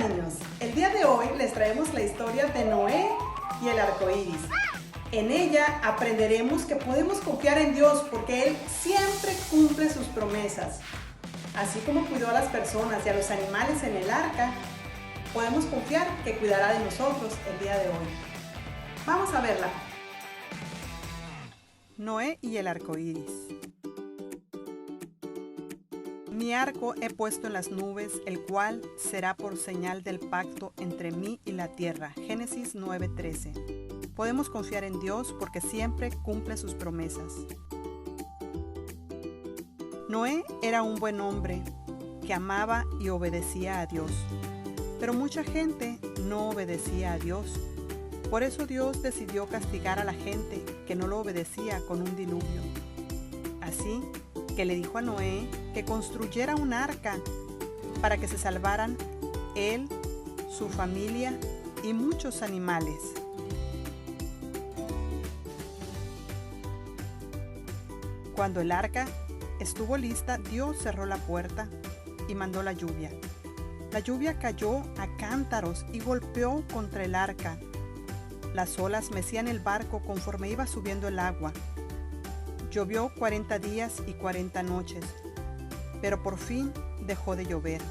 niños, el día de hoy les traemos la historia de Noé y el arco iris. En ella aprenderemos que podemos confiar en Dios porque Él siempre cumple sus promesas. Así como cuidó a las personas y a los animales en el arca, podemos confiar que cuidará de nosotros el día de hoy. Vamos a verla. Noé y el arco iris. Mi arco he puesto en las nubes, el cual será por señal del pacto entre mí y la tierra. Génesis 9:13. Podemos confiar en Dios porque siempre cumple sus promesas. Noé era un buen hombre que amaba y obedecía a Dios. Pero mucha gente no obedecía a Dios. Por eso Dios decidió castigar a la gente que no lo obedecía con un diluvio. Así que le dijo a Noé que construyera un arca para que se salvaran él, su familia y muchos animales. Cuando el arca estuvo lista, Dios cerró la puerta y mandó la lluvia. La lluvia cayó a cántaros y golpeó contra el arca. Las olas mecían el barco conforme iba subiendo el agua. Llovió 40 días y 40 noches, pero por fin dejó de llover.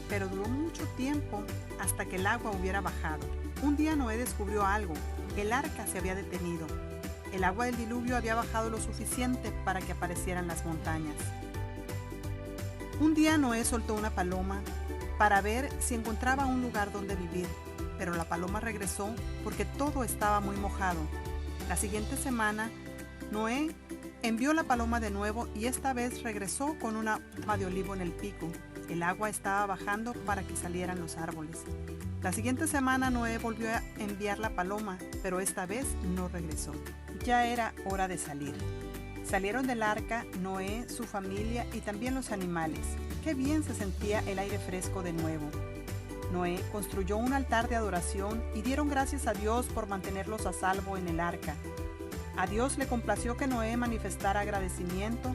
Pero duró mucho tiempo hasta que el agua hubiera bajado. Un día Noé descubrió algo: el arca se había detenido. El agua del diluvio había bajado lo suficiente para que aparecieran las montañas. Un día Noé soltó una paloma para ver si encontraba un lugar donde vivir, pero la paloma regresó porque todo estaba muy mojado. La siguiente semana, Noé envió la paloma de nuevo y esta vez regresó con una hoja de olivo en el pico. El agua estaba bajando para que salieran los árboles. La siguiente semana Noé volvió a enviar la paloma, pero esta vez no regresó. Ya era hora de salir. Salieron del arca Noé, su familia y también los animales. Qué bien se sentía el aire fresco de nuevo. Noé construyó un altar de adoración y dieron gracias a Dios por mantenerlos a salvo en el arca. A Dios le complació que Noé manifestara agradecimiento.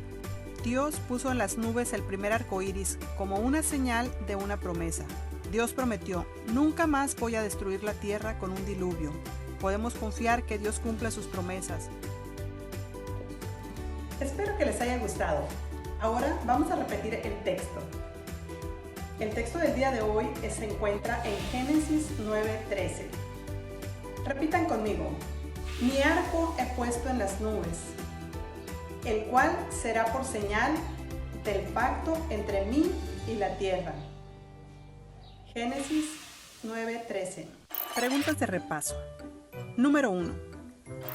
Dios puso en las nubes el primer arco iris como una señal de una promesa. Dios prometió: nunca más voy a destruir la tierra con un diluvio. Podemos confiar que Dios cumple sus promesas. Espero que les haya gustado. Ahora vamos a repetir el texto. El texto del día de hoy se encuentra en Génesis 9:13. Repitan conmigo. Mi arco he puesto en las nubes, el cual será por señal del pacto entre mí y la tierra. Génesis 9:13. Preguntas de repaso. Número 1.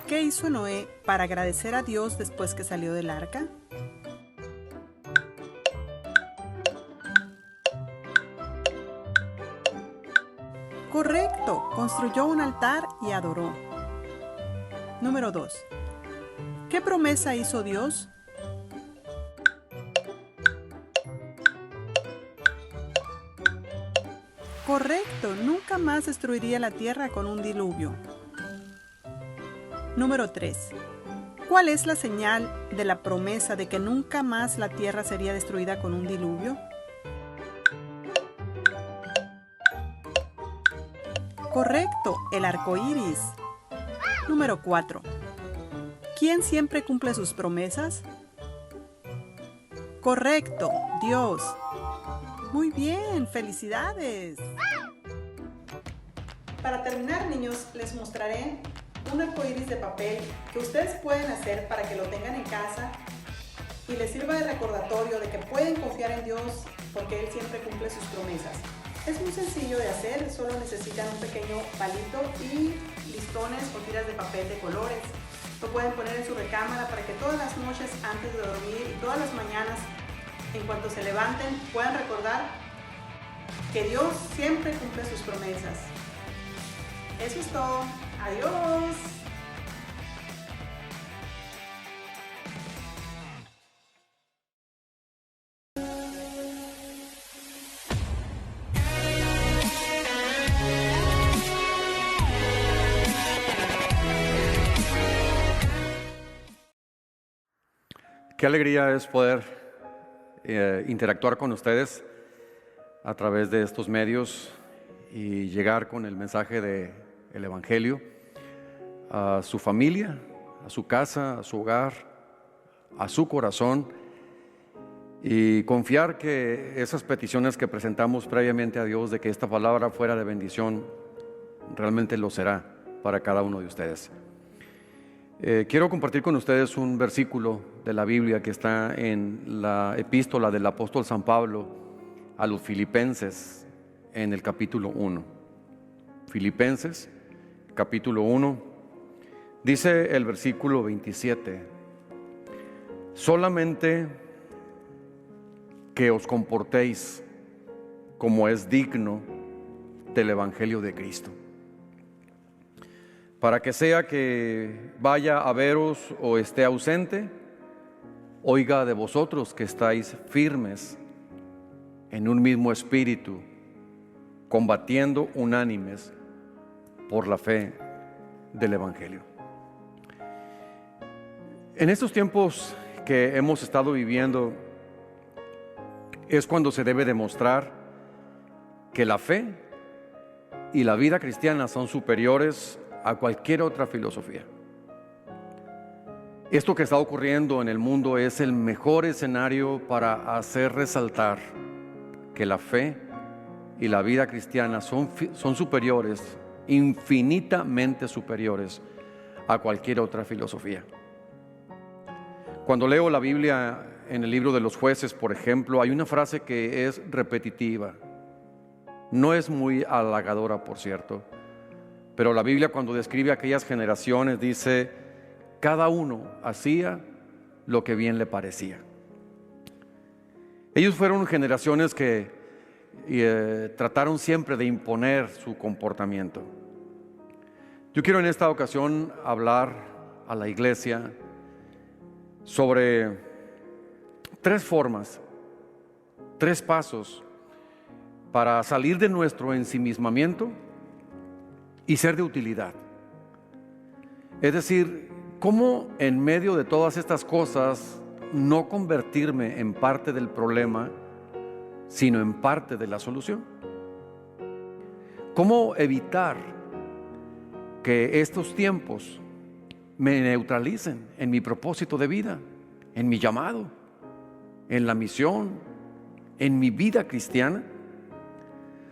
¿Qué hizo Noé para agradecer a Dios después que salió del arca? Correcto, construyó un altar y adoró. Número 2. ¿Qué promesa hizo Dios? Correcto, nunca más destruiría la tierra con un diluvio. Número 3. ¿Cuál es la señal de la promesa de que nunca más la tierra sería destruida con un diluvio? Correcto, el arco iris. Número 4. ¿Quién siempre cumple sus promesas? Correcto, Dios. Muy bien, felicidades. Para terminar, niños, les mostraré un arco iris de papel que ustedes pueden hacer para que lo tengan en casa y les sirva de recordatorio de que pueden confiar en Dios porque Él siempre cumple sus promesas. Es muy sencillo de hacer, solo necesitan un pequeño palito y listones o tiras de papel de colores. Lo pueden poner en su recámara para que todas las noches antes de dormir y todas las mañanas, en cuanto se levanten, puedan recordar que Dios siempre cumple sus promesas. Eso es todo. Adiós. Qué alegría es poder interactuar con ustedes a través de estos medios y llegar con el mensaje del Evangelio a su familia, a su casa, a su hogar, a su corazón, y confiar que esas peticiones que presentamos previamente a Dios de que esta palabra fuera de bendición, realmente lo será para cada uno de ustedes. Quiero compartir con ustedes un versículo de la Biblia que está en la epístola del apóstol San Pablo a los Filipenses en el capítulo 1. Filipenses, capítulo 1, dice el versículo 27: solamente que os comportéis como es digno del Evangelio de Cristo, para que sea que vaya a veros o esté ausente, oiga de vosotros que estáis firmes en un mismo espíritu, combatiendo unánimes por la fe del Evangelio. En estos tiempos que hemos estado viviendo es cuando se debe demostrar que la fe y la vida cristiana son superiores a cualquier otra filosofía. Esto que está ocurriendo en el mundo es el mejor escenario para hacer resaltar que la fe y la vida cristiana son superiores, infinitamente superiores a cualquier otra filosofía. Cuando leo la Biblia en el libro de los Jueces, por ejemplo, hay una frase que es repetitiva. No es muy halagadora, por cierto, pero la Biblia, cuando describe aquellas generaciones, dice: cada uno hacía lo que bien le parecía. Ellos fueron generaciones que trataron siempre de imponer su comportamiento. Yo quiero en esta ocasión hablar a la iglesia sobre 3 formas, 3 pasos para salir de nuestro ensimismamiento y ser de utilidad. Es decir, cómo en medio de todas estas cosas no convertirme en parte del problema, sino en parte de la solución. Cómo evitar que estos tiempos me neutralicen en mi propósito de vida, en mi llamado, en la misión, en mi vida cristiana.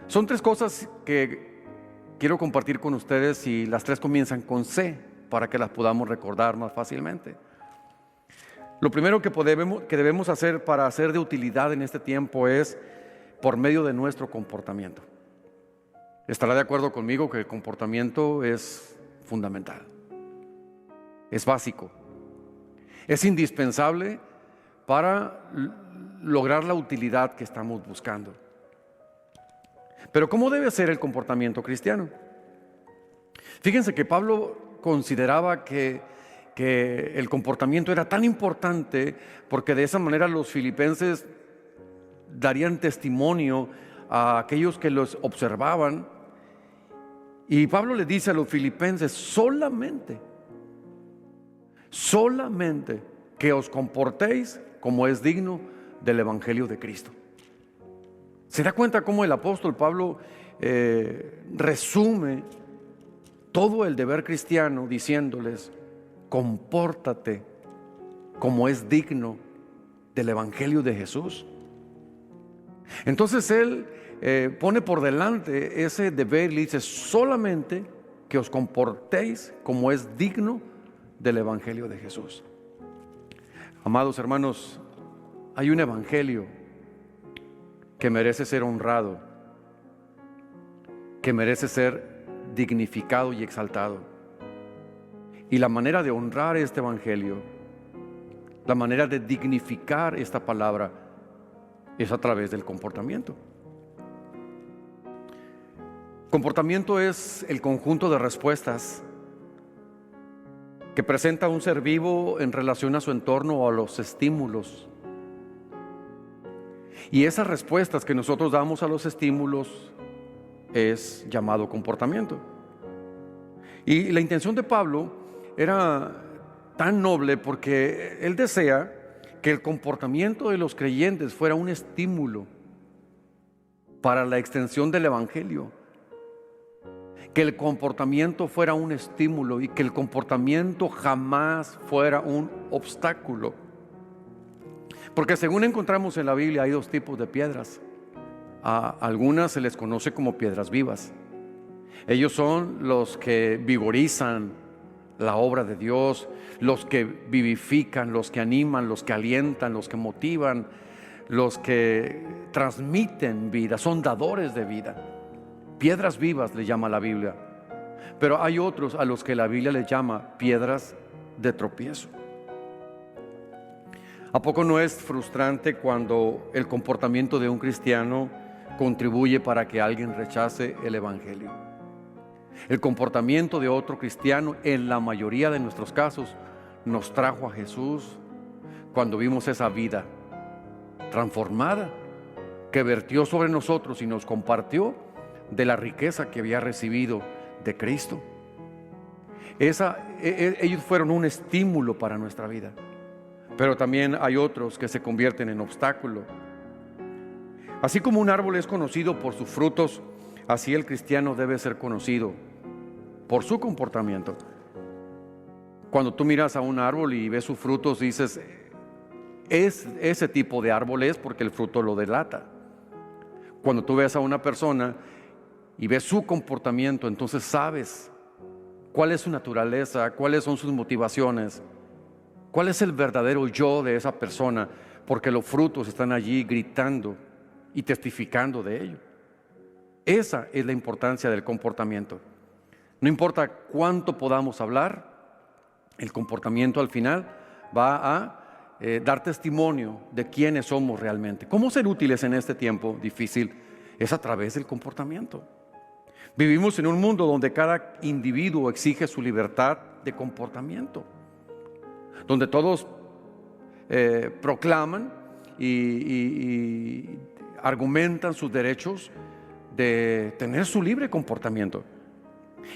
Son 3 cosas que quiero compartir con ustedes, y las 3 comienzan con C para que las podamos recordar más fácilmente. Lo primero que debemos hacer para ser de utilidad en este tiempo es por medio de nuestro comportamiento. Estará de acuerdo conmigo que el comportamiento es fundamental, es básico, es indispensable para lograr la utilidad que estamos buscando. Pero ¿cómo debe ser el comportamiento cristiano? Fíjense que Pablo consideraba que el comportamiento era tan importante porque de esa manera los filipenses darían testimonio a aquellos que los observaban. Y Pablo le dice a los filipenses: solamente que os comportéis como es digno del Evangelio de Cristo. ¿Se da cuenta cómo el apóstol Pablo resume todo el deber cristiano diciéndoles: compórtate como es digno del Evangelio de Jesús? Entonces él pone por delante ese deber y le dice: solamente que os comportéis como es digno del Evangelio de Jesús. Amados hermanos, hay un evangelio que merece ser honrado, que merece ser dignificado y exaltado. Y la manera de honrar este evangelio, la manera de dignificar esta palabra, es a través del comportamiento. Comportamiento es el conjunto de respuestas que presenta un ser vivo en relación a su entorno o a los estímulos. Y esas respuestas que nosotros damos a los estímulos es llamado comportamiento. Y la intención de Pablo era tan noble porque él desea que el comportamiento de los creyentes fuera un estímulo para la extensión del Evangelio que el comportamiento fuera un estímulo y que el comportamiento jamás fuera un obstáculo. Porque según encontramos en la Biblia hay dos tipos de piedras. A algunas se les conoce como piedras vivas. Ellos son los que vigorizan la obra de Dios, los que vivifican, los que animan, los que alientan, los que motivan, los que transmiten vida, son dadores de vida. Piedras vivas le llama la Biblia. Pero hay otros a los que la Biblia les llama piedras de tropiezo. ¿A poco no es frustrante cuando el comportamiento de un cristiano contribuye para que alguien rechace el evangelio? El comportamiento de otro cristiano, en la mayoría de nuestros casos, nos trajo a Jesús cuando vimos esa vida transformada que vertió sobre nosotros y nos compartió de la riqueza que había recibido de Cristo. Ellos fueron un estímulo para nuestra vida. Pero también hay otros que se convierten en obstáculo. Así como un árbol es conocido por sus frutos, así el cristiano debe ser conocido por su comportamiento. Cuando tú miras a un árbol y ves sus frutos, dices, ese tipo de árbol es porque el fruto lo delata. Cuando tú ves a una persona y ves su comportamiento, entonces sabes cuál es su naturaleza, cuáles son sus motivaciones, cuál es el verdadero yo de esa persona, porque los frutos están allí gritando y testificando de ello. Esa es la importancia del comportamiento. No importa cuánto podamos hablar, el comportamiento al final va a dar testimonio de quiénes somos realmente. ¿Cómo ser útiles en este tiempo difícil? Es a través del comportamiento. Vivimos en un mundo donde cada individuo exige su libertad de comportamiento, donde todos proclaman y argumentan sus derechos de tener su libre comportamiento.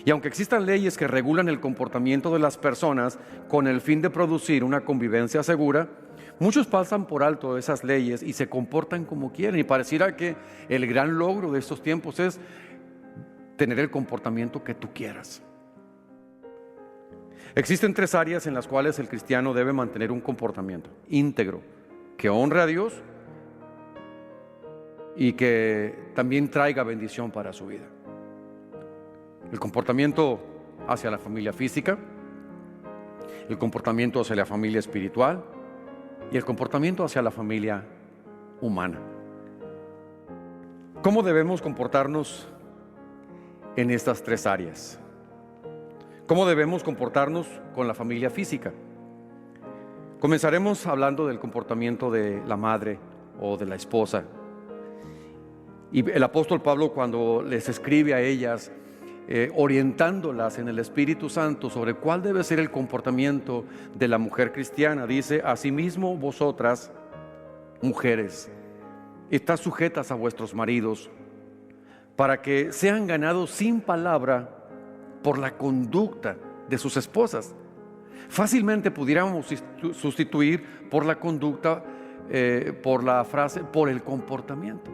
Y aunque existan leyes que regulan el comportamiento de las personas con el fin de producir una convivencia segura, muchos pasan por alto esas leyes y se comportan como quieren. Y pareciera que el gran logro de estos tiempos es tener el comportamiento que tú quieras. Existen 3 áreas en las cuales el cristiano debe mantener un comportamiento íntegro, que honre a Dios y que también traiga bendición para su vida. El comportamiento hacia la familia física, el comportamiento hacia la familia espiritual y el comportamiento hacia la familia humana. ¿Cómo debemos comportarnos en estas 3 áreas? ¿Cómo debemos comportarnos con la familia física? Comenzaremos hablando del comportamiento de la madre o de la esposa. Y el apóstol Pablo, cuando les escribe a ellas, orientándolas en el Espíritu Santo sobre cuál debe ser el comportamiento de la mujer cristiana, dice: asimismo vosotras, mujeres, estad sujetas a vuestros maridos, para que sean ganados sin palabra por la conducta de sus esposas. Fácilmente pudiéramos sustituir por la conducta, por la frase, por el comportamiento.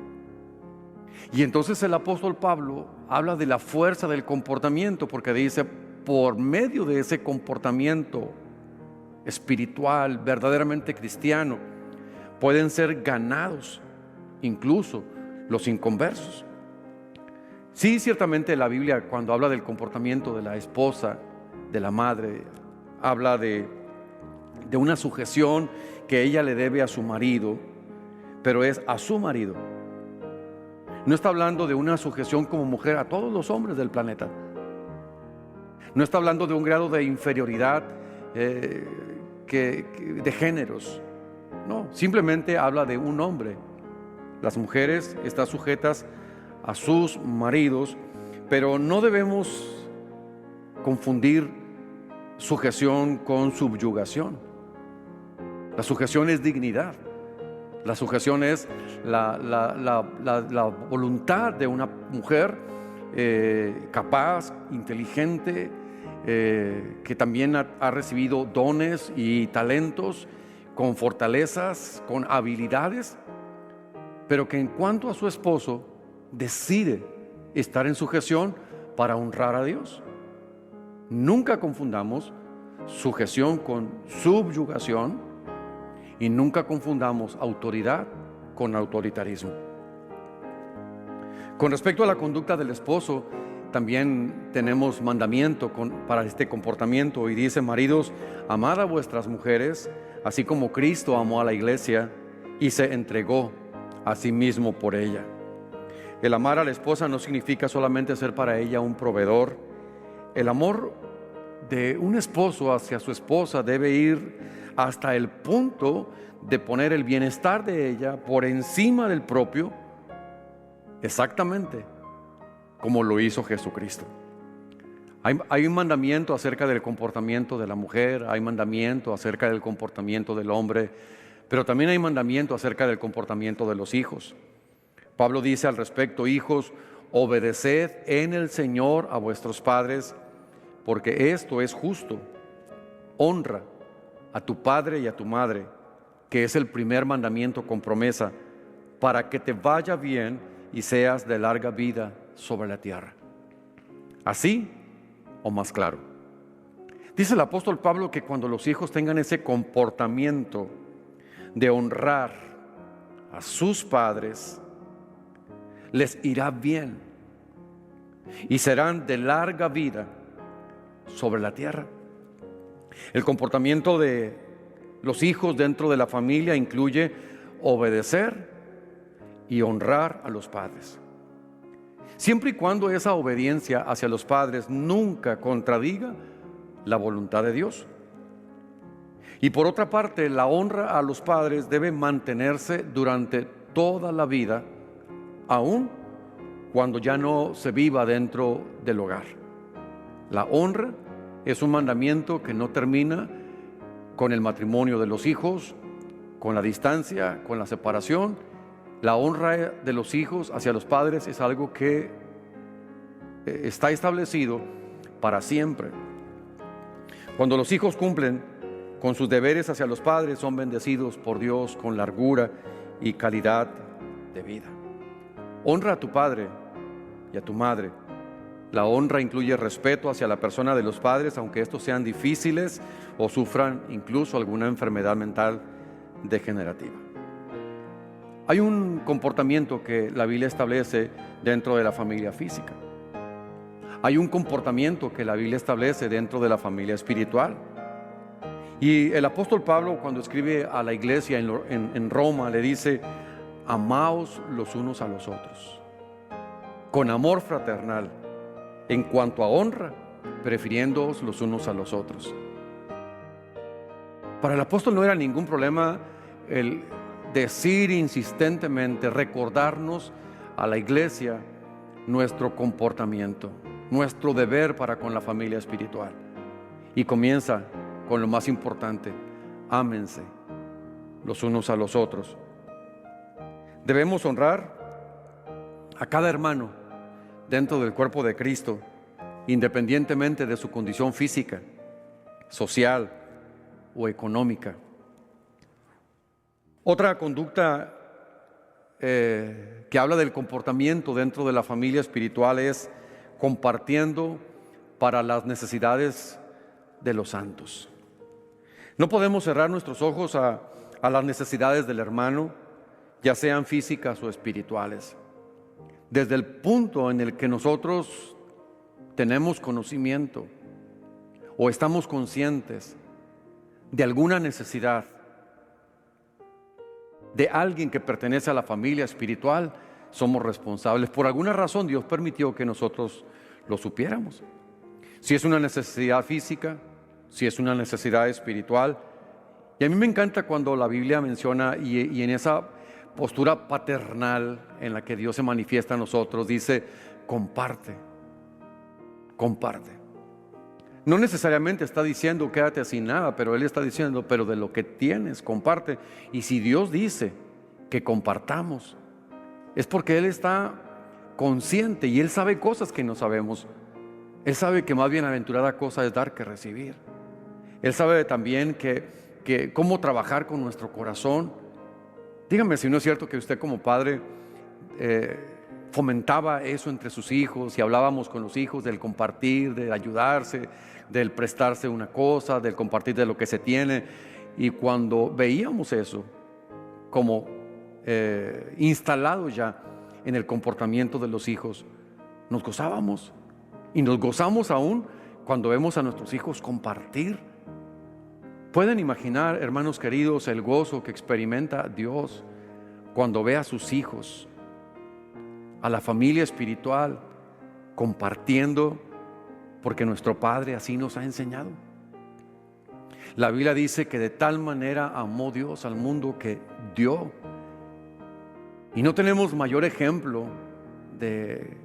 Y entonces el apóstol Pablo habla de la fuerza del comportamiento, porque dice, por medio de ese comportamiento espiritual, verdaderamente cristiano, pueden ser ganados incluso los inconversos. Sí, ciertamente la Biblia, cuando habla del comportamiento de la esposa, de la madre, habla de una sujeción que ella le debe a su marido, pero es a su marido. No está hablando de una sujeción como mujer a todos los hombres del planeta. No está hablando de un grado de inferioridad de géneros. No, simplemente habla de un hombre. Las mujeres están sujetas a sus maridos, pero no debemos confundir sujeción con subyugación. La sujeción es dignidad. La sujeción es la voluntad de una mujer capaz, inteligente, que también ha recibido dones y talentos, con fortalezas, con habilidades, pero que en cuanto a su esposo decide estar en sujeción para honrar a Dios. Nunca confundamos sujeción con subyugación y nunca confundamos autoridad con autoritarismo. Con respecto a la conducta del esposo, también tenemos mandamiento para este comportamiento y dice: maridos, amad a vuestras mujeres, así como Cristo amó a la iglesia y se entregó a sí mismo por ella. El amar a la esposa no significa solamente ser para ella un proveedor. El amor de un esposo hacia su esposa debe ir hasta el punto de poner el bienestar de ella por encima del propio, exactamente como lo hizo Jesucristo. Hay un mandamiento acerca del comportamiento de la mujer, hay mandamiento acerca del comportamiento del hombre, pero también hay mandamiento acerca del comportamiento de los hijos. Pablo dice al respecto: hijos, obedeced en el Señor a vuestros padres, porque esto es justo. Honra a tu padre y a tu madre, que es el primer mandamiento con promesa, para que te vaya bien y seas de larga vida sobre la tierra. Así o más claro. Dice el apóstol Pablo que cuando los hijos tengan ese comportamiento de honrar a sus padres, les irá bien y serán de larga vida sobre la tierra. El comportamiento de los hijos dentro de la familia incluye obedecer y honrar a los padres, siempre y cuando esa obediencia hacia los padres nunca contradiga la voluntad de Dios. Y por otra parte, la honra a los padres debe mantenerse durante toda la vida, aun cuando ya no se viva dentro del hogar. La honra es un mandamiento que no termina con el matrimonio de los hijos, con la distancia, con la separación. La honra de los hijos hacia los padres es algo que está establecido para siempre. Cuando los hijos cumplen con sus deberes hacia los padres, son bendecidos por Dios con largura y calidad de vida. Honra a tu padre y a tu madre. La honra incluye respeto hacia la persona de los padres, aunque estos sean difíciles o sufran incluso alguna enfermedad mental degenerativa. Hay un comportamiento que la Biblia establece dentro de la familia física. Hay un comportamiento que la Biblia establece dentro de la familia espiritual. Y el apóstol Pablo, cuando escribe a la iglesia en Roma, le dice: amaos los unos a los otros, con amor fraternal, en cuanto a honra, prefiriéndoos los unos a los otros. Para el apóstol no era ningún problema el decir insistentemente, recordarnos a la iglesia nuestro comportamiento, nuestro deber para con la familia espiritual. Y comienza con lo más importante: ámense los unos a los otros. Debemos honrar a cada hermano dentro del cuerpo de Cristo, independientemente de su condición física, social o económica. Otra conducta que habla del comportamiento dentro de la familia espiritual es compartiendo para las necesidades de los santos. No podemos cerrar nuestros ojos a las necesidades del hermano, ya sean físicas o espirituales. Desde el punto en el que nosotros tenemos conocimiento o estamos conscientes de alguna necesidad de alguien que pertenece a la familia espiritual, somos responsables. Por alguna razón Dios permitió que nosotros lo supiéramos. Si es una necesidad física, si es una necesidad espiritual. Y a mí me encanta cuando la Biblia menciona, y en esa postura paternal en la que Dios se manifiesta a nosotros, dice: comparte, comparte. No necesariamente está diciendo quédate sin nada, pero Él está diciendo, pero de lo que tienes, comparte. Y si Dios dice que compartamos, es porque Él está consciente y Él sabe cosas que no sabemos. Él sabe que más bienaventurada cosa es dar que recibir. Él sabe también que cómo trabajar con nuestro corazón. Dígame si no es cierto que usted como padre fomentaba eso entre sus hijos, y hablábamos con los hijos del compartir, del ayudarse, del prestarse una cosa, del compartir de lo que se tiene. Y cuando veíamos eso como instalado ya en el comportamiento de los hijos, nos gozábamos, y nos gozamos aún cuando vemos a nuestros hijos compartir. Pueden imaginar, hermanos queridos, el gozo que experimenta Dios cuando ve a sus hijos, a la familia espiritual, compartiendo, porque nuestro Padre así nos ha enseñado. La Biblia dice que de tal manera amó Dios al mundo que dio. Y no tenemos mayor ejemplo de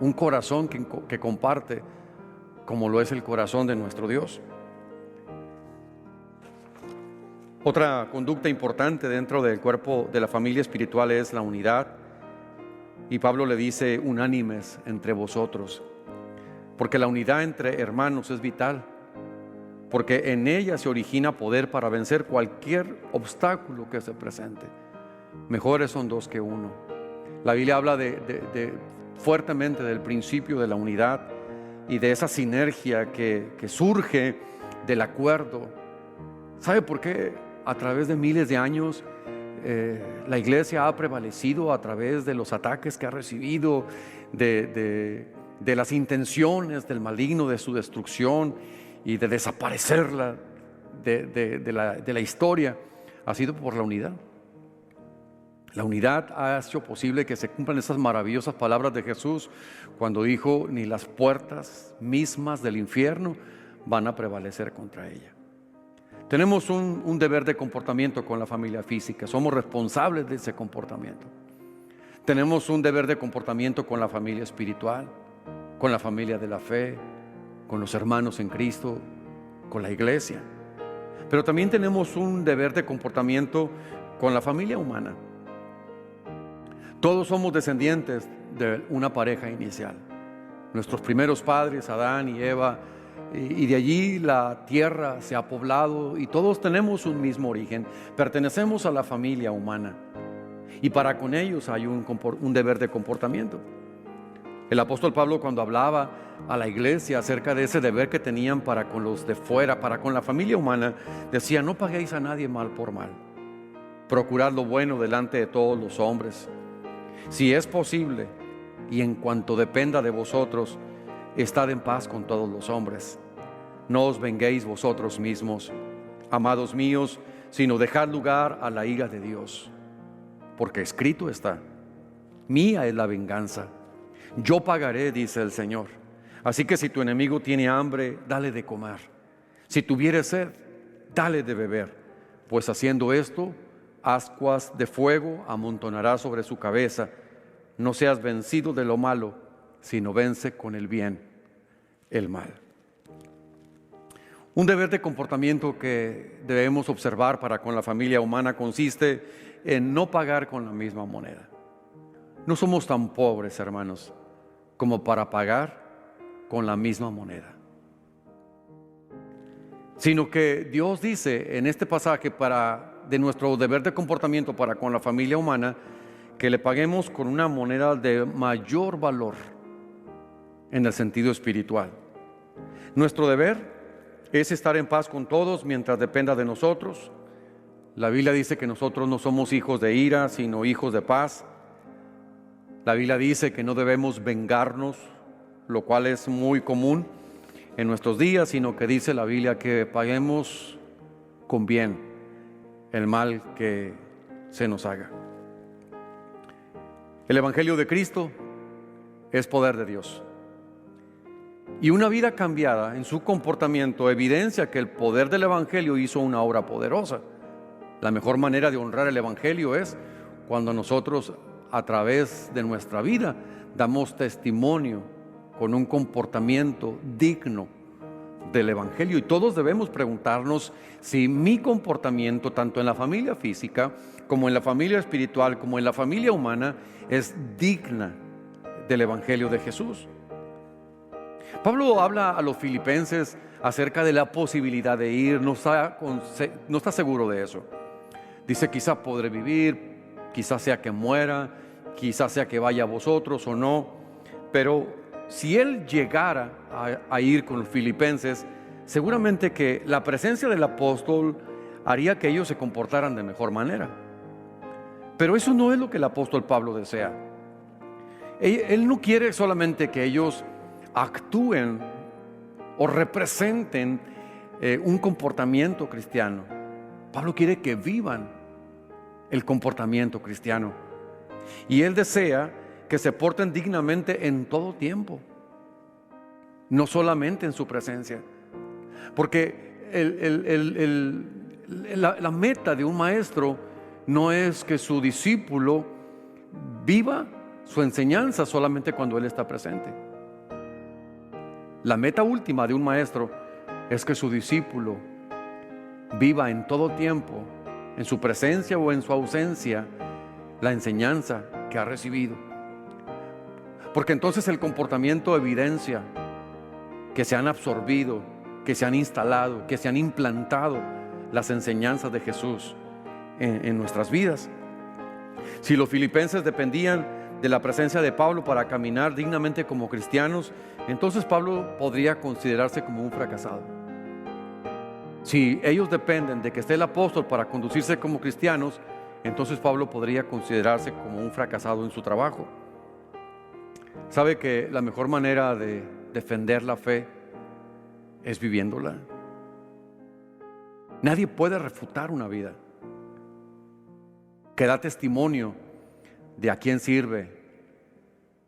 un corazón que comparte como lo es el corazón de nuestro Dios. Otra conducta importante dentro del cuerpo de la familia espiritual es la unidad. Y Pablo le dice: unánimes entre vosotros, porque la unidad entre hermanos es vital, porque en ella se origina poder para vencer cualquier obstáculo que se presente. Mejores son dos que uno. La Biblia habla fuertemente del principio de la unidad y de esa sinergia que surge del acuerdo. ¿Sabe por qué a través de miles de años la iglesia ha prevalecido a través de los ataques que ha recibido, de las intenciones del maligno, de su destrucción y de desaparecerla de la historia? Ha sido por la unidad. La unidad ha hecho posible que se cumplan esas maravillosas palabras de Jesús cuando dijo: ni las puertas mismas del infierno van a prevalecer contra ella. Tenemos un deber de comportamiento con la familia física, somos responsables de ese comportamiento. Tenemos un deber de comportamiento con la familia espiritual, con la familia de la fe, con los hermanos en Cristo, con la iglesia. Pero también tenemos un deber de comportamiento con la familia humana. Todos somos descendientes de una pareja inicial. Nuestros primeros padres, Adán y Eva, y de allí la tierra se ha poblado y todos tenemos un mismo origen. Pertenecemos a la familia humana y para con ellos hay un deber de comportamiento. El apóstol Pablo, cuando hablaba a la iglesia acerca de ese deber que tenían para con los de fuera, para con la familia humana, decía: no paguéis a nadie mal por mal, procurad lo bueno delante de todos los hombres. Si es posible y en cuanto dependa de vosotros, estad en paz con todos los hombres. No os venguéis vosotros mismos, amados míos, sino dejad lugar a la ira de Dios. Porque escrito está: mía es la venganza, yo pagaré, dice el Señor. Así que si tu enemigo tiene hambre, dale de comer. Si tuviere sed, dale de beber. Pues haciendo esto, ascuas de fuego amontonará sobre su cabeza. No seas vencido de lo malo, sino vence con el bien el mal. Un deber de comportamiento que debemos observar para con la familia humana consiste en no pagar con la misma moneda. No somos tan pobres, hermanos, como para pagar con la misma moneda, sino que Dios dice en este pasaje de nuestro deber de comportamiento para con la familia humana, que le paguemos con una moneda de mayor valor en el sentido espiritual. Nuestro deber es estar en paz con todos mientras dependa de nosotros. La Biblia dice que nosotros no somos hijos de ira, sino hijos de paz. La Biblia dice que no debemos vengarnos, lo cual es muy común en nuestros días, sino que dice la Biblia que paguemos con bien el mal que se nos haga. El Evangelio de Cristo es poder de Dios. Y una vida cambiada en su comportamiento evidencia que el poder del Evangelio hizo una obra poderosa. La mejor manera de honrar el Evangelio es cuando nosotros, a través de nuestra vida, damos testimonio con un comportamiento digno del Evangelio. Y todos debemos preguntarnos si mi comportamiento, tanto en la familia física, como en la familia espiritual, como en la familia humana, es digna del Evangelio de Jesús. Pablo habla a los filipenses acerca de la posibilidad de ir, no está seguro de eso. Dice: quizá podré vivir, quizá sea que muera, quizás sea que vaya a vosotros o no, pero si él llegara a ir con los filipenses, seguramente que la presencia del apóstol haría que ellos se comportaran de mejor manera. Pero eso no es lo que el apóstol Pablo desea. Él no quiere solamente que ellos actúen o representen un comportamiento cristiano. Pablo quiere que vivan el comportamiento cristiano. Y él desea que se porten dignamente en todo tiempo, no solamente en su presencia. Porque la meta de un maestro no es que su discípulo viva su enseñanza solamente cuando él está presente. La meta última de un maestro es que su discípulo viva en todo tiempo, en su presencia o en su ausencia, la enseñanza que ha recibido. Porque entonces el comportamiento evidencia que se han absorbido, que se han instalado, que se han implantado las enseñanzas de Jesús en nuestras vidas. Si los filipenses dependían de la presencia de Pablo para caminar dignamente como cristianos, entonces Pablo podría considerarse como un fracasado. Si ellos dependen de que esté el apóstol para conducirse como cristianos, entonces Pablo podría considerarse como un fracasado en su trabajo. ¿Sabe que la mejor manera de defender la fe es viviéndola? Nadie puede refutar una vida que da testimonio de a quién sirve,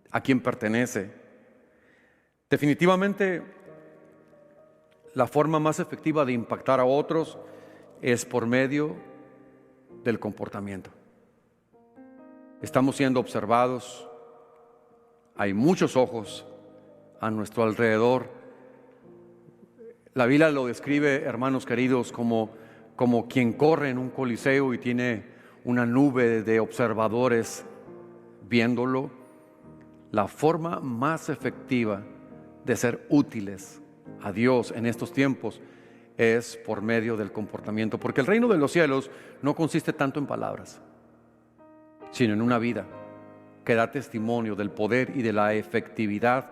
a quién pertenece. Definitivamente, la forma más efectiva de impactar a otros es por medio del comportamiento. Estamos siendo observados, hay muchos ojos a nuestro alrededor. La Biblia lo describe, hermanos queridos, como quien corre en un coliseo y tiene una nube de observadores viéndolo. La forma más efectiva de ser útiles a Dios en estos tiempos es por medio del comportamiento, porque el reino de los cielos no consiste tanto en palabras, sino en una vida que da testimonio del poder y de la efectividad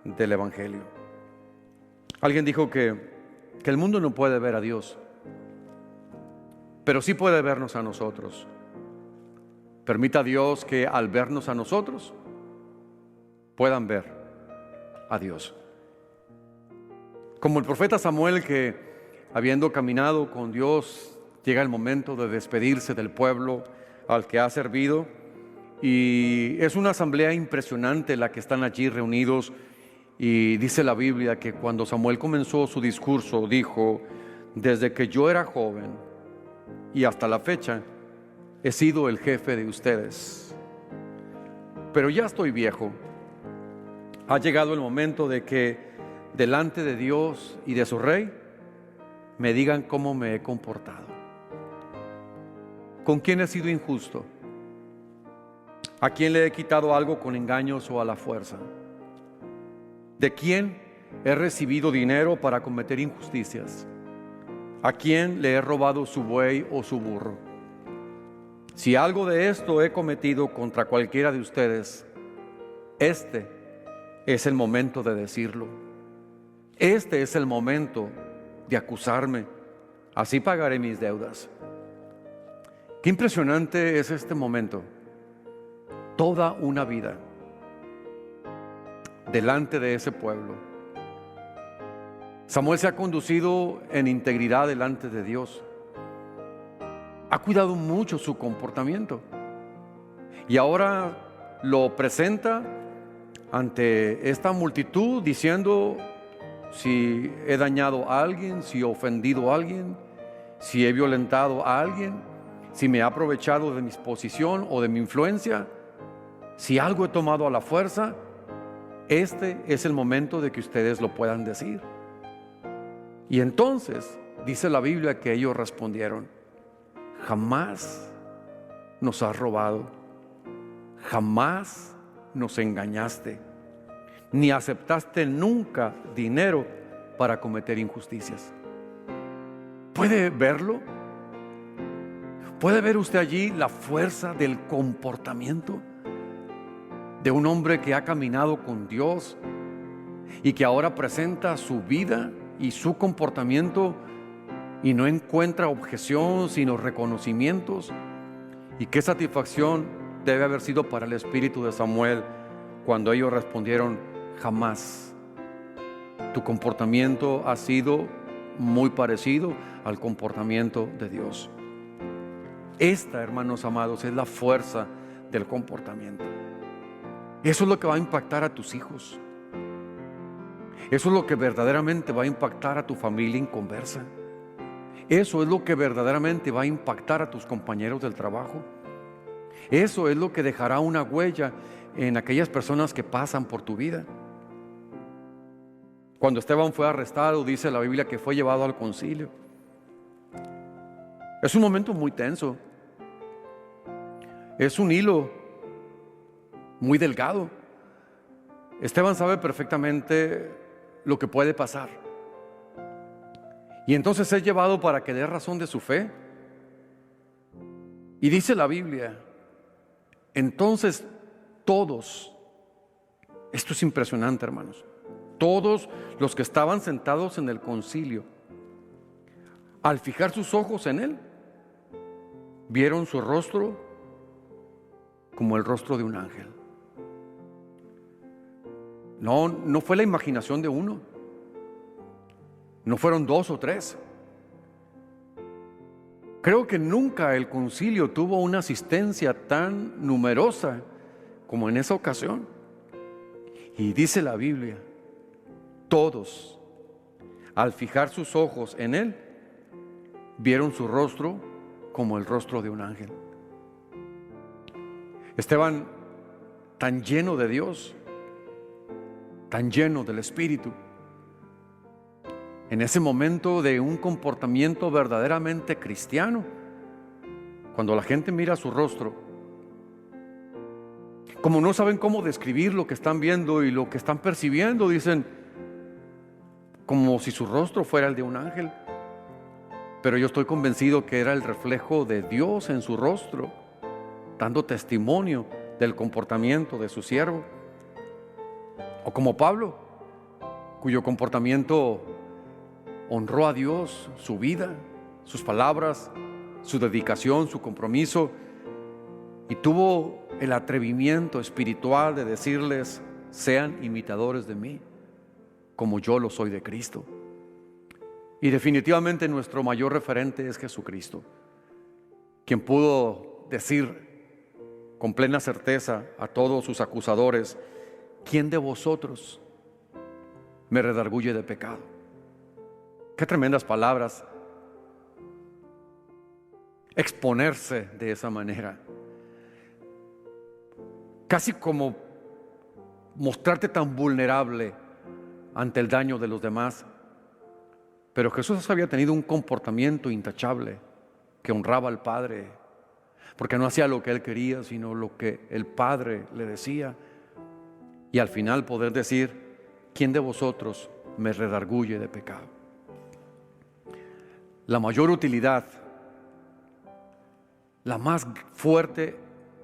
del Evangelio. Alguien dijo que el mundo no puede ver a Dios, pero sí puede vernos a nosotros. Permita a Dios que al vernos a nosotros puedan ver a Dios. Como el profeta Samuel, que habiendo caminado con Dios, llega el momento de despedirse del pueblo al que ha servido, y es una asamblea impresionante la que están allí reunidos. Y dice la Biblia que cuando Samuel comenzó su discurso, dijo: desde que yo era joven y hasta la fecha he sido el jefe de ustedes, pero ya estoy viejo. Ha llegado el momento de que delante de Dios y de su rey me digan cómo me he comportado, con quién he sido injusto, a quién le he quitado algo con engaños o a la fuerza, de quién he recibido dinero para cometer injusticias, a quién le he robado su buey o su burro. Si algo de esto he cometido contra cualquiera de ustedes, este es el momento de decirlo. Este es el momento de acusarme. Así pagaré mis deudas. Qué impresionante es este momento. Toda una vida delante de ese pueblo. Samuel se ha conducido en integridad delante de Dios. Ha cuidado mucho su comportamiento. Y ahora lo presenta ante esta multitud diciendo: si he dañado a alguien, si he ofendido a alguien, si he violentado a alguien, si me he aprovechado de mi posición o de mi influencia, si algo he tomado a la fuerza, este es el momento de que ustedes lo puedan decir. Y entonces dice la Biblia que ellos respondieron: jamás nos has robado, jamás nos engañaste, ni aceptaste nunca dinero para cometer injusticias. ¿Puede verlo? ¿Puede ver usted allí la fuerza del comportamiento? de un hombre que ha caminado con Dios y que ahora presenta su vida y su comportamiento y no encuentra objeción sino reconocimientos. Y qué satisfacción debe haber sido para el espíritu de Samuel cuando ellos respondieron: jamás. Tu comportamiento ha sido muy parecido al comportamiento de Dios. Esta, hermanos amados, es la fuerza del comportamiento. Eso es lo que va a impactar a tus hijos. Eso es lo que verdaderamente va a impactar a tu familia inconversa. Eso es lo que verdaderamente va a impactar a tus compañeros del trabajo. Eso es lo que dejará una huella en aquellas personas que pasan por tu vida. Cuando Esteban fue arrestado, dice la Biblia que fue llevado al concilio. Es un momento muy tenso. Es un hilo muy delgado. Esteban sabe perfectamente lo que puede pasar. Y entonces es llevado para que dé razón de su fe. Y dice la Biblia, entonces todos, esto es impresionante, hermanos, todos los que estaban sentados en el concilio, al fijar sus ojos en él, vieron su rostro como el rostro de un ángel. No fue la imaginación de uno. No fueron 2 o 3. Creo que nunca el concilio tuvo una asistencia tan numerosa como en esa ocasión. Y dice la Biblia, todos, al fijar sus ojos en él, vieron su rostro como el rostro de un ángel. Esteban, tan lleno de Dios, tan lleno del Espíritu, en ese momento de un comportamiento verdaderamente cristiano, cuando la gente mira su rostro, como no saben cómo describir lo que están viendo y lo que están percibiendo, dicen como si su rostro fuera el de un ángel. Pero yo estoy convencido que era el reflejo de Dios en su rostro, dando testimonio del comportamiento de su siervo. O como Pablo, cuyo comportamiento honró a Dios, su vida, sus palabras, su dedicación, su compromiso, y tuvo el atrevimiento espiritual de decirles: sean imitadores de mí, como yo lo soy de Cristo. Y definitivamente nuestro mayor referente es Jesucristo, quien pudo decir con plena certeza a todos sus acusadores: ¿quién de vosotros me redarguye de pecado? Qué tremendas palabras. Exponerse de esa manera, casi como mostrarte tan vulnerable ante el daño de los demás. Pero Jesús había tenido un comportamiento intachable que honraba al Padre, porque no hacía lo que Él quería, sino lo que el Padre le decía. Y al final poder decir: ¿quién de vosotros me redarguye de pecado? La mayor utilidad, la más fuerte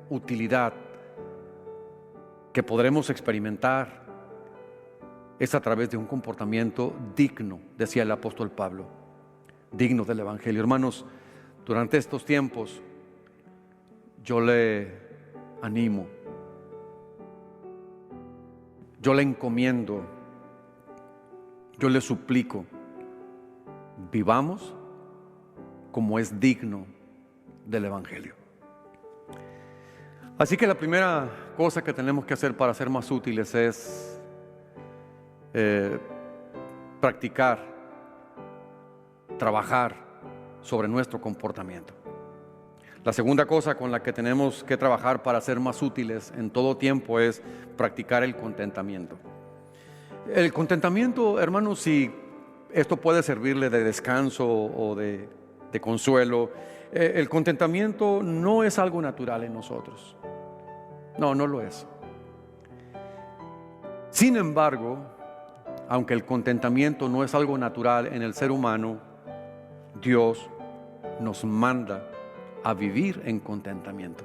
utilidad que podremos experimentar es a través de un comportamiento digno, decía el apóstol Pablo, digno del Evangelio. Hermanos, durante estos tiempos yo le animo, yo le encomiendo, yo le suplico: vivamos como es digno del Evangelio. Así que la primera cosa que tenemos que hacer para ser más útiles es practicar, trabajar sobre nuestro comportamiento. La segunda cosa con la que tenemos que trabajar para ser más útiles en todo tiempo es practicar el contentamiento. El contentamiento, hermanos, si esto puede servirle de descanso o de consuelo, el contentamiento no es algo natural en nosotros. No lo es. Sin embargo, aunque el contentamiento no es algo natural en el ser humano, Dios nos manda a vivir en contentamiento.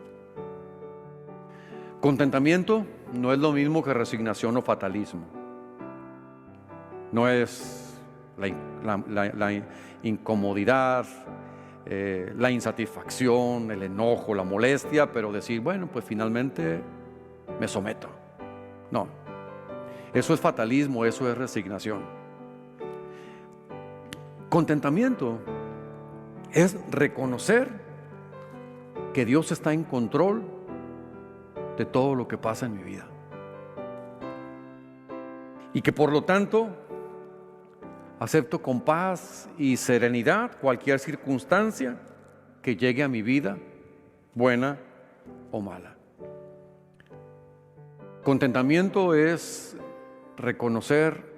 Contentamiento no es lo mismo que resignación o fatalismo. No es la incomodidad, la insatisfacción, el enojo, la molestia, pero decir, bueno, pues finalmente me someto. No, eso es fatalismo, eso es resignación. Contentamiento es reconocer que Dios está en control de todo lo que pasa en mi vida. Y que por lo tanto acepto con paz y serenidad cualquier circunstancia que llegue a mi vida, buena o mala. Contentamiento es reconocer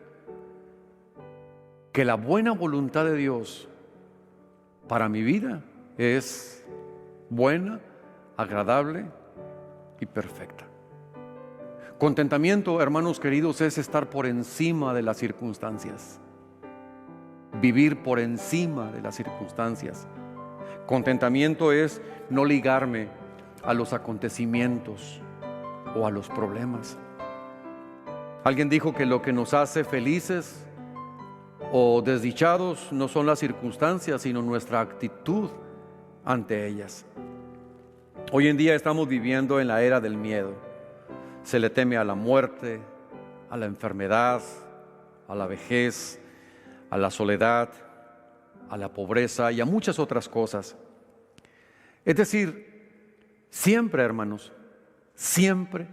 que la buena voluntad de Dios para mi vida es buena, agradable y perfecta. Contentamiento, hermanos queridos, es estar por encima de las circunstancias. Vivir por encima de las circunstancias. Contentamiento es no ligarme a los acontecimientos o a los problemas. Alguien dijo que lo que nos hace felices o desdichados no son las circunstancias, sino nuestra actitud ante ellas. Hoy en día estamos viviendo en la era del miedo. Se le teme a la muerte, a la enfermedad, a la vejez, a la soledad, a la pobreza y a muchas otras cosas. Es decir, siempre, hermanos, siempre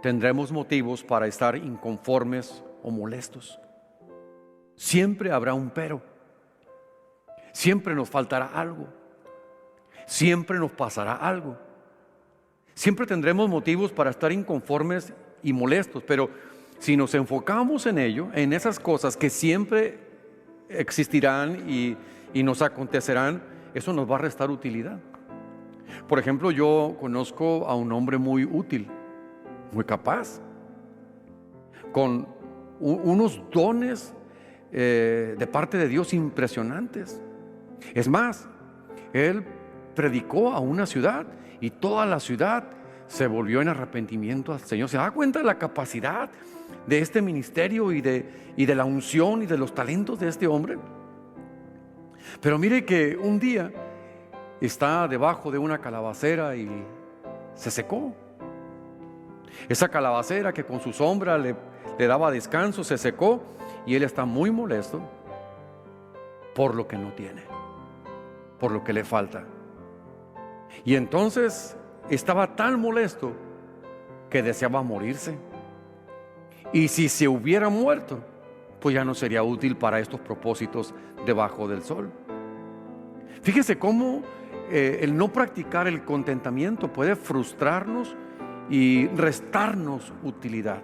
tendremos motivos para estar inconformes o molestos. Siempre habrá un pero. Siempre nos faltará algo. Siempre nos pasará algo. Siempre tendremos motivos para estar inconformes y molestos, pero si nos enfocamos en ello, en esas cosas que siempre existirán y nos acontecerán, eso nos va a restar utilidad. Por ejemplo, yo conozco a un hombre muy útil, muy capaz, con unos dones de parte de Dios impresionantes. Es más, él predicó a una ciudad y toda la ciudad se volvió en arrepentimiento al Señor. ¿Se da cuenta de la capacidad de este ministerio y de la unción y de los talentos de este hombre? Pero mire que un día está debajo de una calabacera y se secó. Esa calabacera que con su sombra le daba descanso se secó y él está muy molesto por lo que no tiene, por lo que le falta. Y entonces estaba tan molesto que deseaba morirse. Y si se hubiera muerto, pues ya no sería útil para estos propósitos debajo del sol. Fíjese cómo el no practicar el contentamiento puede frustrarnos y restarnos utilidad.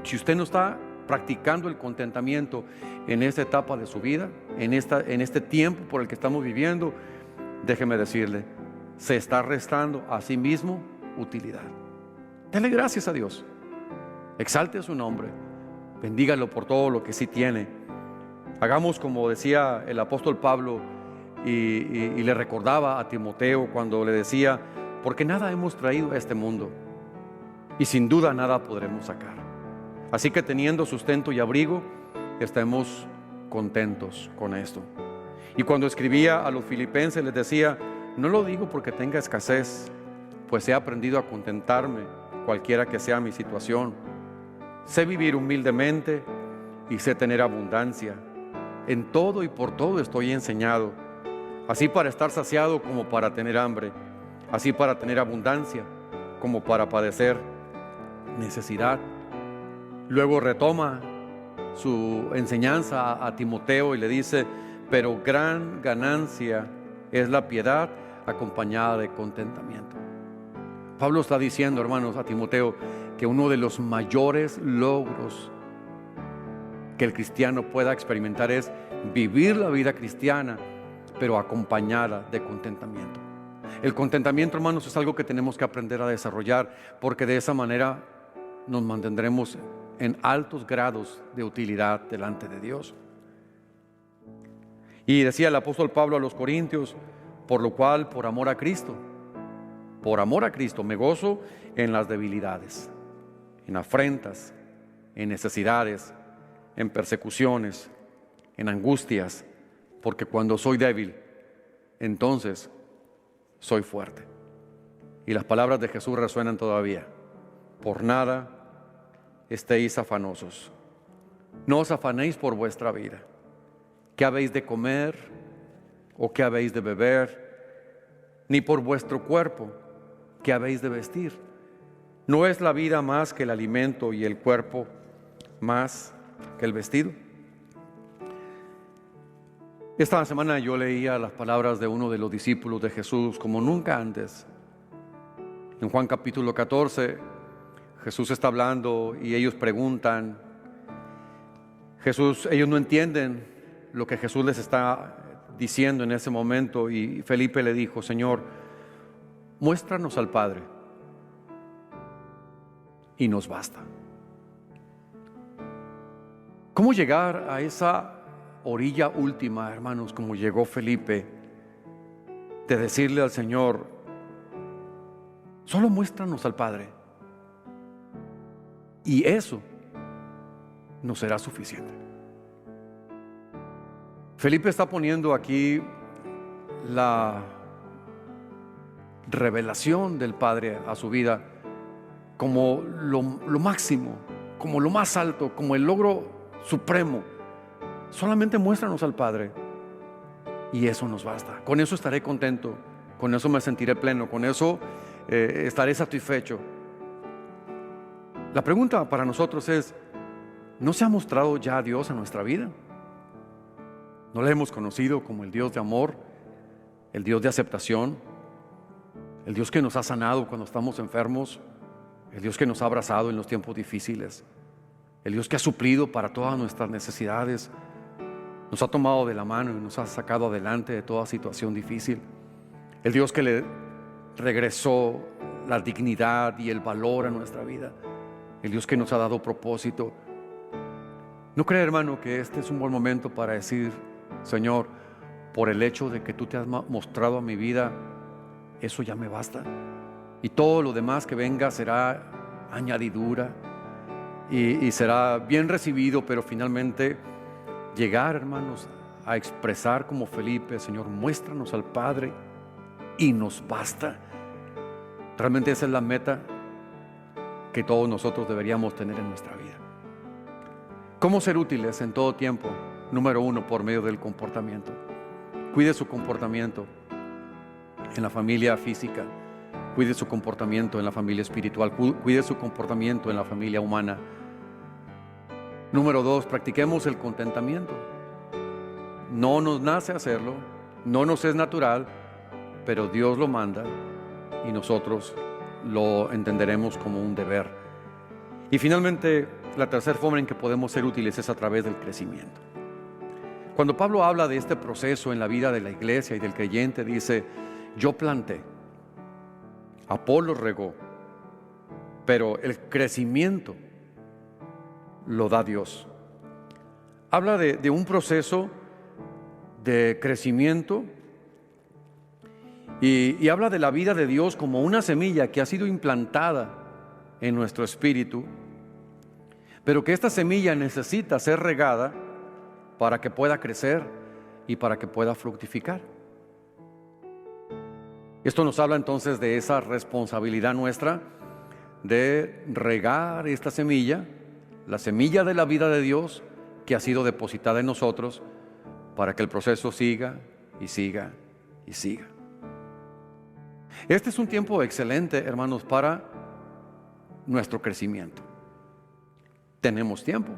Si usted no está practicando el contentamiento en esta etapa de su vida, en este tiempo por el que estamos viviendo, déjeme decirle, se está restando a sí mismo utilidad. Dele gracias a Dios, exalte su nombre, bendígalo por todo lo que sí tiene. Hagamos como decía el apóstol Pablo y le recordaba a Timoteo cuando le decía, porque nada hemos traído a este mundo y sin duda nada podremos sacar. Así que teniendo sustento y abrigo, estemos contentos con esto. Y cuando escribía a los filipenses les decía, no lo digo porque tenga escasez, pues he aprendido a contentarme cualquiera que sea mi situación. Sé vivir humildemente y sé tener abundancia. En todo y por todo estoy enseñado, así para estar saciado como para tener hambre, así para tener abundancia como para padecer necesidad. Luego retoma su enseñanza a Timoteo y le dice, pero gran ganancia es la piedad acompañada de contentamiento. Pablo está diciendo, hermanos, a Timoteo que uno de los mayores logros que el cristiano pueda experimentar es vivir la vida cristiana, pero acompañada de contentamiento. El contentamiento, hermanos, es algo que tenemos que aprender a desarrollar, porque de esa manera nos mantendremos en altos grados de utilidad delante de Dios. Y decía el apóstol Pablo a los Corintios, por lo cual, por amor a Cristo, Por amor a Cristo me gozo en las debilidades, en afrentas, en necesidades, en persecuciones, en angustias, porque cuando soy débil, entonces soy fuerte. Y las palabras de Jesús resuenan todavía. Por nada estéis afanosos. No os afanéis por vuestra vida. ¿Qué habéis de comer o qué habéis de beber? Ni por vuestro cuerpo, ¿qué habéis de vestir? ¿No es la vida más que el alimento y el cuerpo más que el vestido? Esta semana yo leía las palabras de uno de los discípulos de Jesús como nunca antes. En Juan capítulo 14, Jesús está hablando y ellos preguntan. Ellos no entienden lo que Jesús les está diciendo en ese momento, y Felipe le dijo: Señor, muéstranos al Padre y nos basta. ¿Cómo llegar a esa orilla última, hermanos, como llegó Felipe, de decirle al Señor: solo muéstranos al Padre, y eso no será suficiente? Felipe está poniendo aquí la revelación del Padre a su vida como lo máximo, como lo más alto, como el logro supremo. Solamente muéstranos al Padre y eso nos basta. Con eso estaré contento, con eso me sentiré pleno, con eso estaré satisfecho. La pregunta para nosotros es: ¿no se ha mostrado ya Dios en nuestra vida? ¿No le hemos conocido como el Dios de amor, el Dios de aceptación, el Dios que nos ha sanado cuando estamos enfermos, el Dios que nos ha abrazado en los tiempos difíciles, el Dios que ha suplido para todas nuestras necesidades, nos ha tomado de la mano y nos ha sacado adelante de toda situación difícil, el Dios que le regresó la dignidad y el valor a nuestra vida, el Dios que nos ha dado propósito? ¿No cree, hermano, que este es un buen momento para decir: Señor, por el hecho de que tú te has mostrado a mi vida, eso ya me basta, y todo lo demás que venga será añadidura y será bien recibido? Pero finalmente llegar, hermanos, a expresar como Felipe: Señor, muéstranos al Padre y nos basta. Realmente esa es la meta que todos nosotros deberíamos tener en nuestra vida. ¿Cómo ser útiles en todo tiempo? Número 1, por medio del comportamiento. Cuide su comportamiento en la familia física, cuide su comportamiento en la familia espiritual, cuide su comportamiento en la familia humana. Número 2, practiquemos el contentamiento. No nos nace hacerlo, no nos es natural, pero Dios lo manda y nosotros lo entenderemos como un deber. Y finalmente, la tercera forma en que podemos ser útiles es a través del crecimiento. Cuando Pablo habla de este proceso en la vida de la iglesia y del creyente, dice: yo planté, Apolos regó, pero el crecimiento lo da Dios. Habla de un proceso de crecimiento y habla de la vida de Dios como una semilla que ha sido implantada en nuestro espíritu, pero que esta semilla necesita ser regada para que pueda crecer y para que pueda fructificar. Esto nos habla entonces de esa responsabilidad nuestra de regar esta semilla, la semilla de la vida de Dios que ha sido depositada en nosotros, para que el proceso siga y siga y siga. Este es un tiempo excelente, hermanos, para nuestro crecimiento. Tenemos tiempo,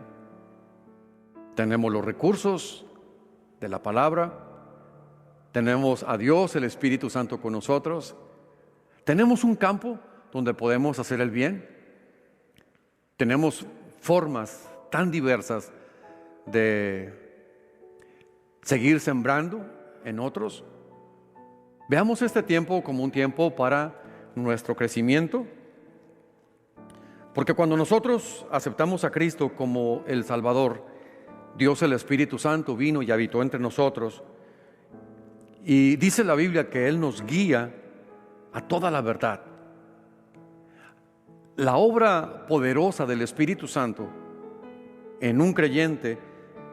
tenemos los recursos de la palabra, tenemos a Dios, el Espíritu Santo con nosotros, tenemos un campo donde podemos hacer el bien, tenemos formas tan diversas de seguir sembrando en otros. Veamos este tiempo como un tiempo para nuestro crecimiento, porque cuando nosotros aceptamos a Cristo como el Salvador, Dios el Espíritu Santo vino y habitó entre nosotros, y dice la Biblia que Él nos guía a toda la verdad. La obra poderosa del Espíritu Santo en un creyente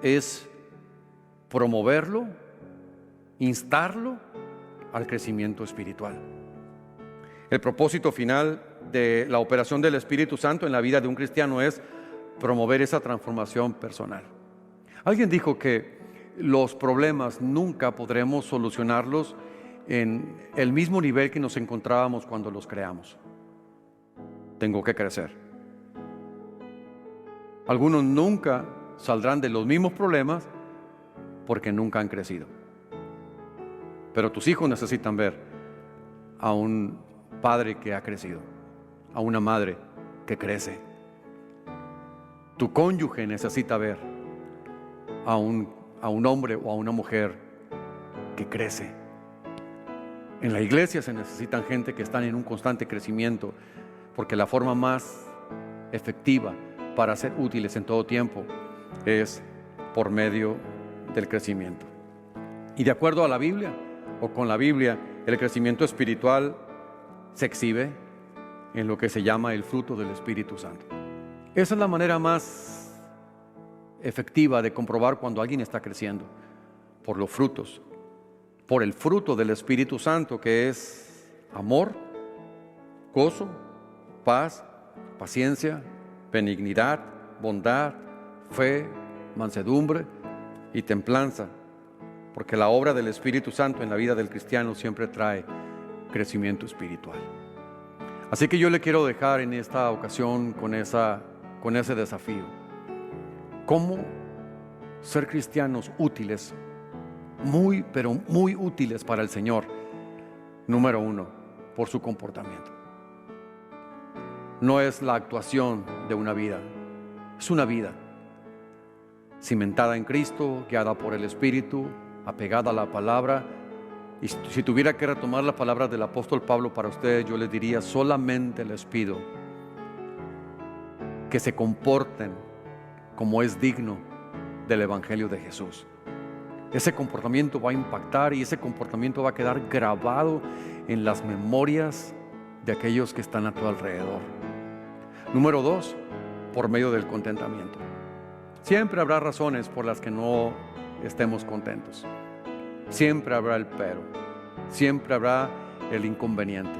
es promoverlo, instarlo al crecimiento espiritual. El propósito final de la operación del Espíritu Santo en la vida de un cristiano es promover esa transformación personal. Alguien dijo que los problemas nunca podremos solucionarlos en el mismo nivel que nos encontrábamos cuando los creamos. Tengo que crecer. Algunos nunca saldrán de los mismos problemas porque nunca han crecido. Pero tus hijos necesitan ver a un padre que ha crecido, a una madre que crece. Tu cónyuge necesita ver a un hombre o a una mujer que crece. En la iglesia se necesitan gente que están en un constante crecimiento, porque la forma más efectiva para ser útiles en todo tiempo es por medio del crecimiento. Y de acuerdo a la Biblia, o con la Biblia, el crecimiento espiritual se exhibe en lo que se llama el fruto del Espíritu Santo. Esa es la manera más efectiva de comprobar cuando alguien está creciendo, por los frutos, por el fruto del Espíritu Santo, que es amor, gozo, paz, paciencia, benignidad, bondad, fe, mansedumbre y templanza, porque la obra del Espíritu Santo en la vida del cristiano siempre trae crecimiento espiritual. Así que yo le quiero dejar en esta ocasión con ese desafío. ¿Cómo ser cristianos útiles, pero muy útiles para el Señor? Número 1, por su comportamiento. No es la actuación de una vida, es una vida cimentada en Cristo, guiada por el Espíritu, apegada a la palabra. Y si tuviera que retomar las palabras del apóstol Pablo para ustedes, yo les diría: solamente les pido que se comporten como es digno del Evangelio de Jesús. Ese comportamiento va a impactar y ese comportamiento va a quedar grabado en las memorias de aquellos que están a tu alrededor. Número 2, por medio del contentamiento. Siempre habrá razones por las que no estemos contentos. Siempre habrá el pero. Siempre habrá el inconveniente.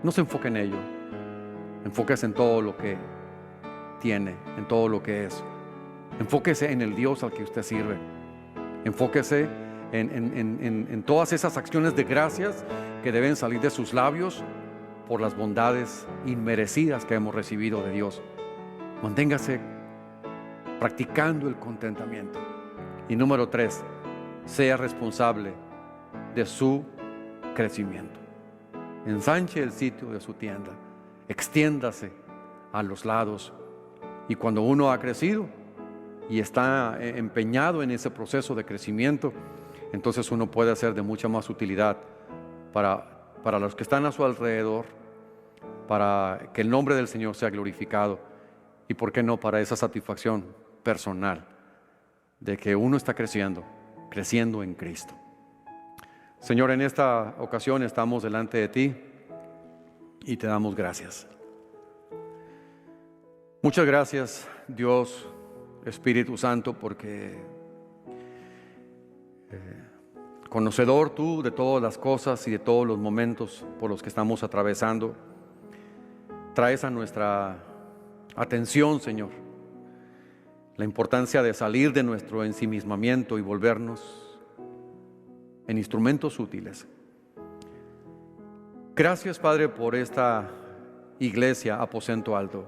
No se enfoque en ello. Enfóquese en todo lo que tiene, en todo lo que es. Enfóquese en el Dios al que usted sirve. Enfóquese en todas esas acciones de gracias que deben salir de sus labios por las bondades inmerecidas que hemos recibido de Dios. Manténgase practicando el contentamiento. Y número 3, sea responsable de su crecimiento. Ensanche el sitio de su tienda, extiéndase a los lados, y cuando uno ha crecido y está empeñado en ese proceso de crecimiento, entonces uno puede ser de mucha más utilidad para los que están a su alrededor, para que el nombre del Señor sea glorificado, y por qué no, para esa satisfacción personal de que uno está creciendo en Cristo. Señor, en esta ocasión estamos delante de ti y te damos gracias. Muchas gracias, Dios, Espíritu Santo, porque conocedor tú de todas las cosas y de todos los momentos por los que estamos atravesando, traes a nuestra atención, Señor, la importancia de salir de nuestro ensimismamiento y volvernos en instrumentos útiles. Gracias, Padre, por esta iglesia Aposento Alto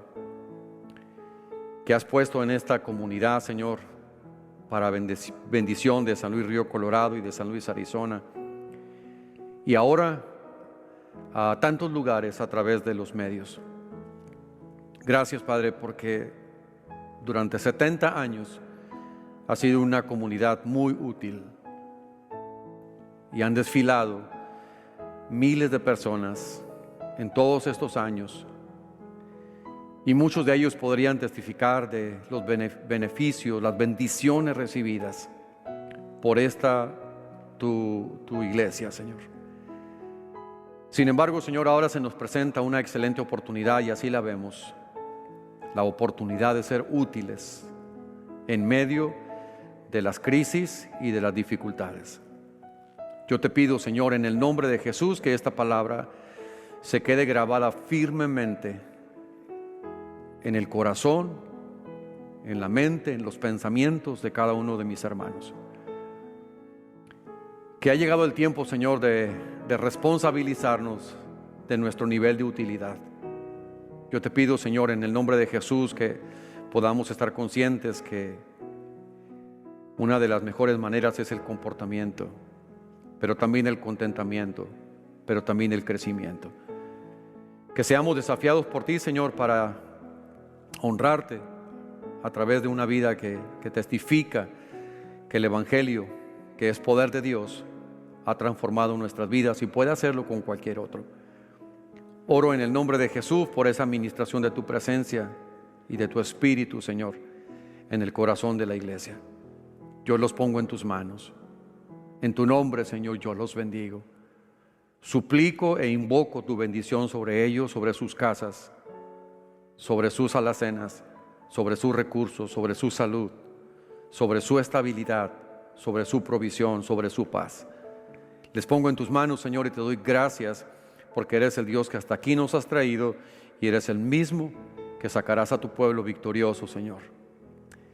que has puesto en esta comunidad, Señor, para bendición de San Luis Río Colorado y de San Luis Arizona, y ahora a tantos lugares a través de los medios. Gracias, Padre, porque durante 70 años ha sido una comunidad muy útil y han desfilado miles de personas en todos estos años, y muchos de ellos podrían testificar de los beneficios, las bendiciones recibidas por esta tu iglesia, Señor. Sin embargo, Señor, ahora se nos presenta una excelente oportunidad y así la vemos. La oportunidad de ser útiles en medio de las crisis y de las dificultades. Yo te pido, Señor, en el nombre de Jesús, que esta palabra se quede grabada firmemente en el corazón, en la mente, en los pensamientos de cada uno de mis hermanos. Que ha llegado el tiempo, Señor, de responsabilizarnos de nuestro nivel de utilidad. Yo te pido, Señor, en el nombre de Jesús, que podamos estar conscientes que una de las mejores maneras es el comportamiento, pero también el contentamiento, pero también el crecimiento. Que seamos desafiados por ti, Señor, para honrarte a través de una vida que testifica que el Evangelio, que es poder de Dios, ha transformado nuestras vidas y puede hacerlo con cualquier otro. Oro en el nombre de Jesús por esa administración de tu presencia y de tu Espíritu, Señor, en el corazón de la iglesia. Yo los pongo en tus manos. En tu nombre, Señor, yo los bendigo. Suplico e invoco tu bendición sobre ellos, sobre sus casas, sobre sus alacenas, sobre sus recursos, sobre su salud, sobre su estabilidad, sobre su provisión, sobre su paz. Les pongo en tus manos, Señor, y te doy gracias porque eres el Dios que hasta aquí nos has traído y eres el mismo que sacarás a tu pueblo victorioso, Señor.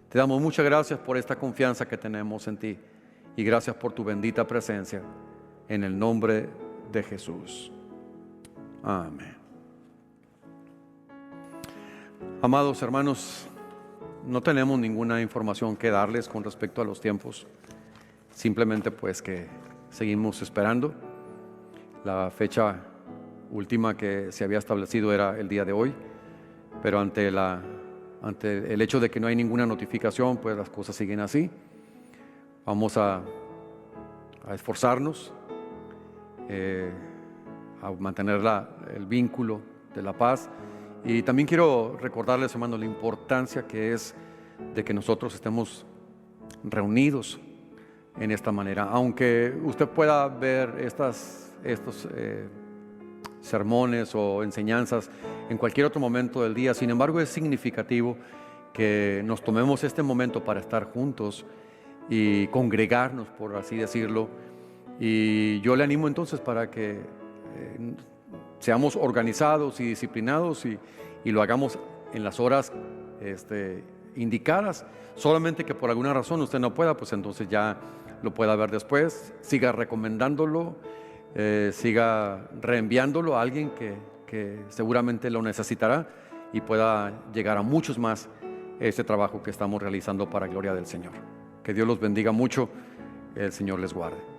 Te damos muchas gracias por esta confianza que tenemos en ti y gracias por tu bendita presencia en el nombre de Jesús. Amén. Amados hermanos, no tenemos ninguna información que darles con respecto a los tiempos. Simplemente pues que seguimos esperando. La fecha última que se había establecido era el día de hoy, pero ante el hecho de que no hay ninguna notificación, pues las cosas siguen así. Vamos a esforzarnos a mantener el vínculo de la paz. Y también quiero recordarles, hermanos, la importancia que es de que nosotros estemos reunidos en esta manera. Aunque usted pueda ver estos sermones o enseñanzas en cualquier otro momento del día, sin embargo es significativo que nos tomemos este momento para estar juntos y congregarnos, por así decirlo. Y yo le animo entonces para que seamos organizados y disciplinados y lo hagamos en las horas indicadas. Solamente que por alguna razón usted no pueda, pues entonces ya lo pueda ver después. Siga recomendándolo, siga reenviándolo a alguien que seguramente lo necesitará y pueda llegar a muchos más este trabajo que estamos realizando para gloria del Señor. Que Dios los bendiga mucho, el Señor les guarde.